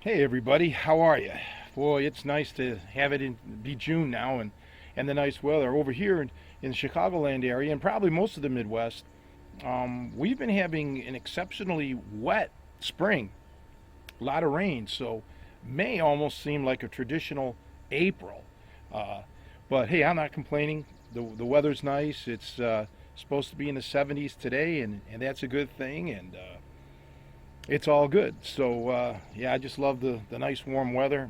Hey everybody, how are you? Boy, it's nice to have be June now and the nice weather over here in the Chicagoland area and probably most of the Midwest. We've been having an exceptionally wet spring, a lot of rain, so May almost seemed like a traditional April. Uh, but hey, I'm not complaining. The weather's nice. It's supposed to be in the 70s today, and that's a good thing. And it's all good. So yeah, I just love the nice warm weather.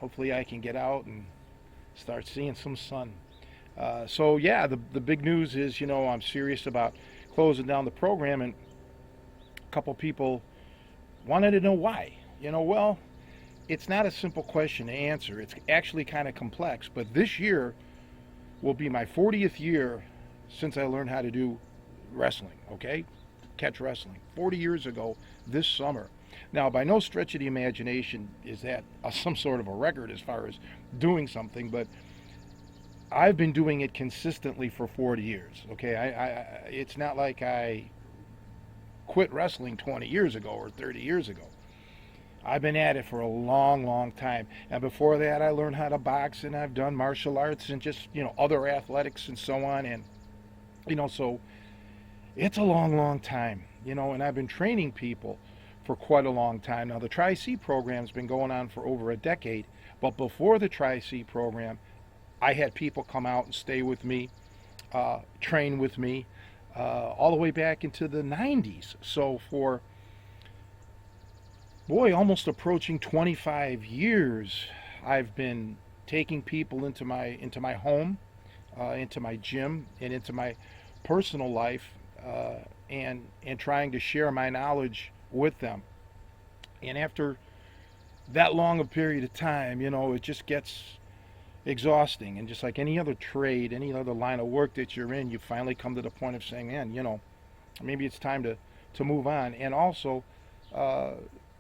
Hopefully, I can get out and start seeing some sun. So yeah, the big news is I'm serious about closing down the program, and a couple people wanted to know why. Well, it's not a simple question to answer. It's actually kind of complex. But this year will be my 40th year since I learned how to do wrestling. Okay, catch wrestling 40 years ago this summer. Now, by no stretch of the imagination is that some sort of a record as far as doing something, but I've been doing it consistently for 40 years. Okay, it's not like I quit wrestling 20 years ago or 30 years ago. I've been at it for a long, long time. And before that, I learned how to box, and I've done martial arts and just, other athletics and so on. And, so it's a long, long time, and I've been training people for quite a long time. Now, the Tri-C program's been going on for over a decade, but before the Tri-C program, I had people come out and stay with me, train with me, all the way back into the 90s. So for, boy, almost approaching 25 years, I've been taking people into my home, into my gym, and into my personal life, and trying to share my knowledge with them. And after that long a period of time, it just gets exhausting. And just like any other trade, any other line of work that you're in, you finally come to the point of saying, man, maybe it's time to move on. And also,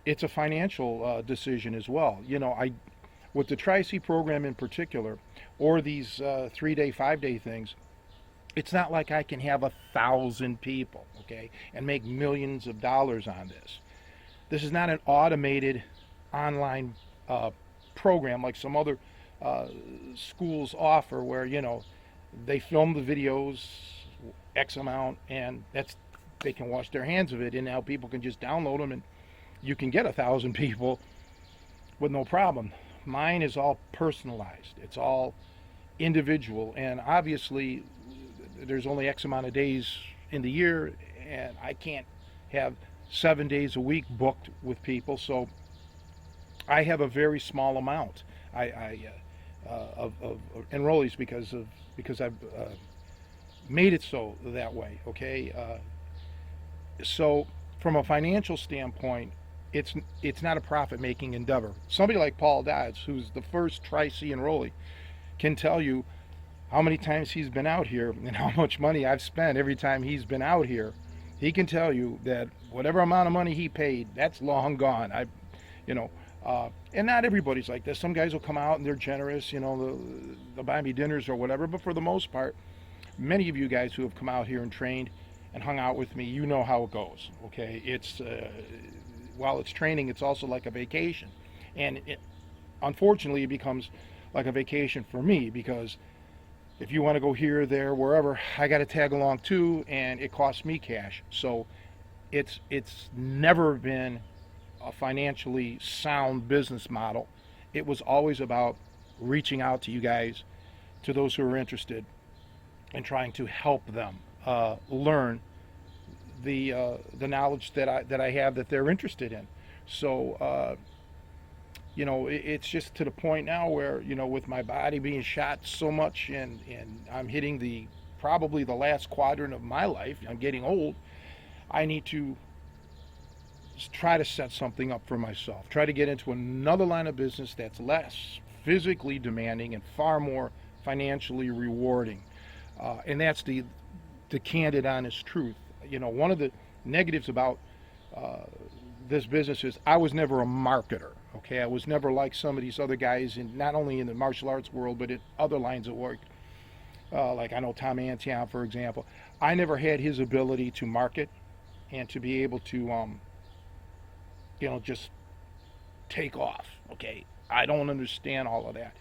it's a financial decision as well. With the Tri-C program in particular, or these 3-day, 5-day things, it's not like I can have 1,000 people, okay, and make millions of dollars on this. This is not an automated online program like some other schools offer, where they film the videos X amount, and they can wash their hands of it, and now people can just download them, and you can get 1,000 people with no problem. Mine is all personalized. It's all individual, and obviously there's only X amount of days in the year, and I can't have 7 days a week booked with people, so I have a very small amount of enrollees because I've made it so that way. Okay, so from a financial standpoint, it's not a profit-making endeavor. Somebody like Paul Dodds, who's the first Tri-C enrollee, can tell you how many times he's been out here and how much money I've spent every time he's been out here. He can tell you that whatever amount of money he paid, that's long gone. And not everybody's like this. Some guys will come out and they're generous, they'll buy me dinners or whatever. But for the most part, many of you guys who have come out here and trained and hung out with me, you know how it goes. Okay, it's while it's training, it's also like a vacation, and unfortunately, it becomes like a vacation for me, because if you want to go here, there, wherever, I got to tag along too, and it costs me cash. So it's never been a financially sound business model. It was always about reaching out to you guys, to those who are interested, and trying to help them learn the knowledge that I have that they're interested in. So it's just to the point now where, with my body being shot so much, and I'm hitting probably the last quadrant of my life, I'm getting old, I need to try to set something up for myself, try to get into another line of business that's less physically demanding and far more financially rewarding. And that's the candid, honest truth. One of the negatives about this business is I was never a marketer. Okay, I was never like some of these other guys, not only in the martial arts world, but in other lines of work. Like I know Tom Antion, for example. I never had his ability to market and to be able to, just take off. Okay, I don't understand all of that.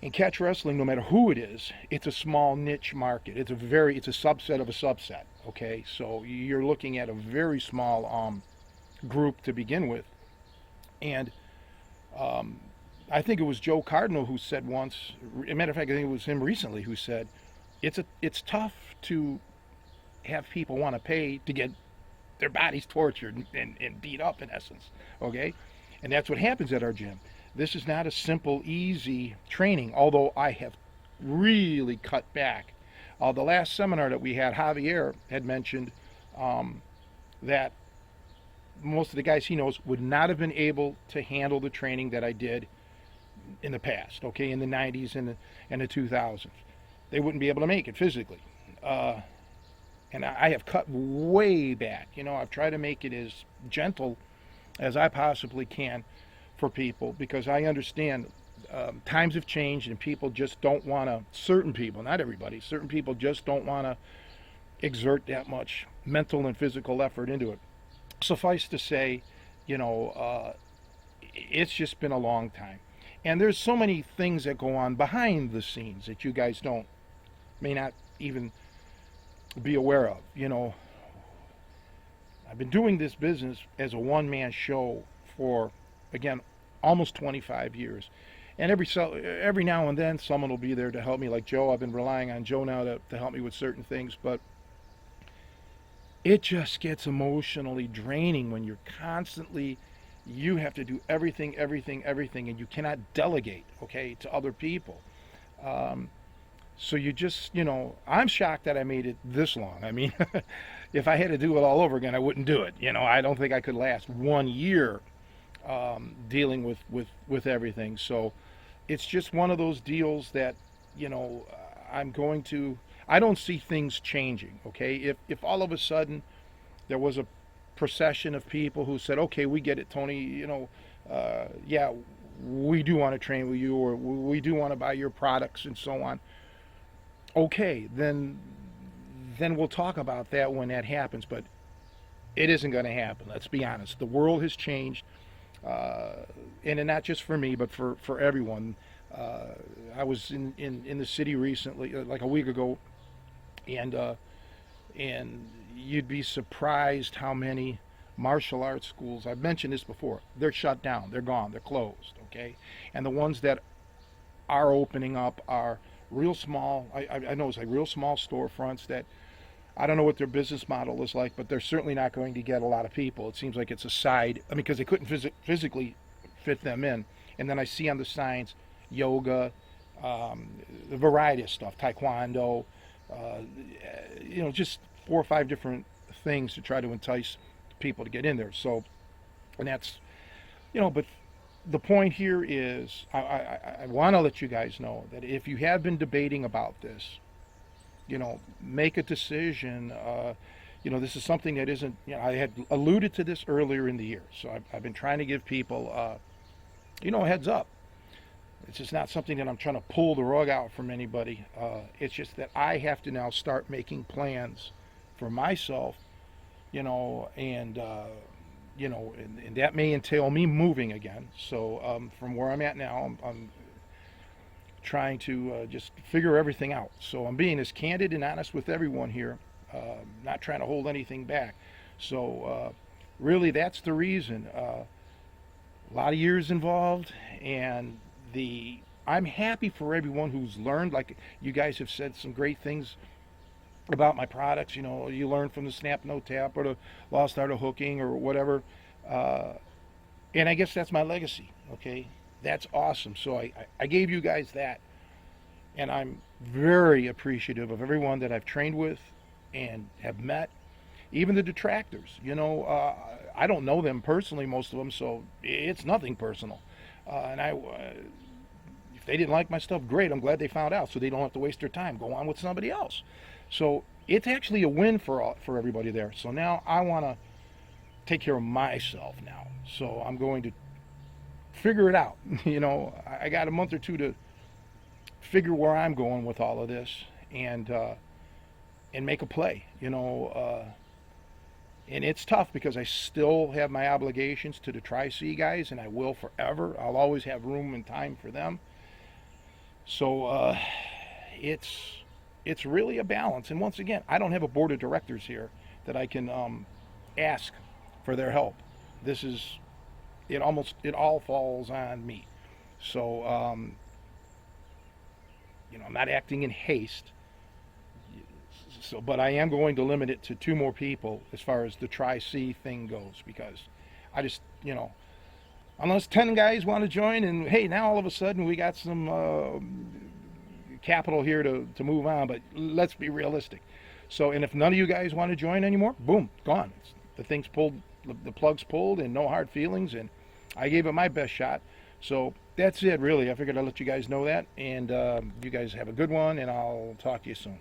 In catch wrestling, no matter who it is, it's a small niche market. It's a subset of a subset. Okay, so you're looking at a very small group to begin with, and um, I think it was Joe Cardinal who said once. As a matter of fact, I think it was him recently who said, it's tough to have people want to pay to get their bodies tortured and beat up in essence. Okay, and that's what happens at our gym. This is not a simple, easy training, although I have really cut back. The last seminar that we had, Javier had mentioned that most of the guys he knows would not have been able to handle the training that I did in the past, okay, in the 90s and the 2000s. They wouldn't be able to make it physically. And I have cut way back. I've tried to make it as gentle as I possibly can for people because I understand times have changed and people just don't want to, certain people, not everybody, certain people just don't want to exert that much mental and physical effort into it. Suffice to say, it's just been a long time. And there's so many things that go on behind the scenes that you guys may not even be aware of. I've been doing this business as a one-man show for, again, almost 25 years. And every now and then someone will be there to help me, like Joe. I've been relying on Joe now to help me with certain things, but it just gets emotionally draining when you have to do everything, and you cannot delegate, okay, to other people. So you just, I'm shocked that I made it this long. I mean, if I had to do it all over again, I wouldn't do it. I don't think I could last 1 year dealing with everything. So it's just one of those deals that, I don't see things changing, okay? If all of a sudden there was a procession of people who said, okay, we get it, Tony, yeah, we do want to train with you, or we do want to buy your products and so on. Okay, then we'll talk about that when that happens, but it isn't going to happen. Let's be honest. The world has changed, and not just for me, but for everyone. I was in the city recently, like a week ago, and you'd be surprised how many martial arts schools, I've mentioned this before, they're shut down, they're gone, they're closed, okay? And the ones that are opening up are real small, I know it's like real small storefronts that I don't know what their business model is like, but they're certainly not going to get a lot of people. It seems like it's a side, because they couldn't physically fit them in. And then I see on the signs yoga, the variety of stuff, taekwondo, just 4 or 5 different things to try to entice people to get in there. So, and that's, but the point here is I want to let you guys know that if you have been debating about this, make a decision. This is something that isn't, I had alluded to this earlier in the year. So I've been trying to give people, a heads up. It's just not something that I'm trying to pull the rug out from anybody. It's just that I have to now start making plans for myself, and that may entail me moving again. So from where I'm at now, I'm trying to just figure everything out. So I'm being as candid and honest with everyone here, not trying to hold anything back. So really, that's the reason. A lot of years involved, and I'm happy for everyone who's learned. Like you guys have said some great things about my products. You learn from the Snap No Tap or the Lost Art of Hooking or whatever. And I guess that's my legacy. Okay, that's awesome. So I gave you guys that, and I'm very appreciative of everyone that I've trained with and have met, even the detractors. I don't know them personally, most of them, so it's nothing personal. And if they didn't like my stuff, great. I'm glad they found out, so they don't have to waste their time. Go on with somebody else. So it's actually a win for everybody there. So now I want to take care of myself now. So I'm going to figure it out. I got a month or two to figure where I'm going with all of this and make a play. And it's tough because I still have my obligations to the Tri-C guys, and I will forever. I'll always have room and time for them. So it's really a balance. And once again, I don't have a board of directors here that I can ask for their help. This is it all falls on me. So I'm not acting in haste. So, but I am going to limit it to two more people as far as the Tri-C thing goes, because I just, unless 10 guys want to join, and hey, now all of a sudden we got some capital here to move on, but let's be realistic. So, and if none of you guys want to join anymore, boom, gone. The thing's pulled, the plug's pulled, and no hard feelings, and I gave it my best shot. So that's it, really. I figured I'd let you guys know that, and you guys have a good one, and I'll talk to you soon.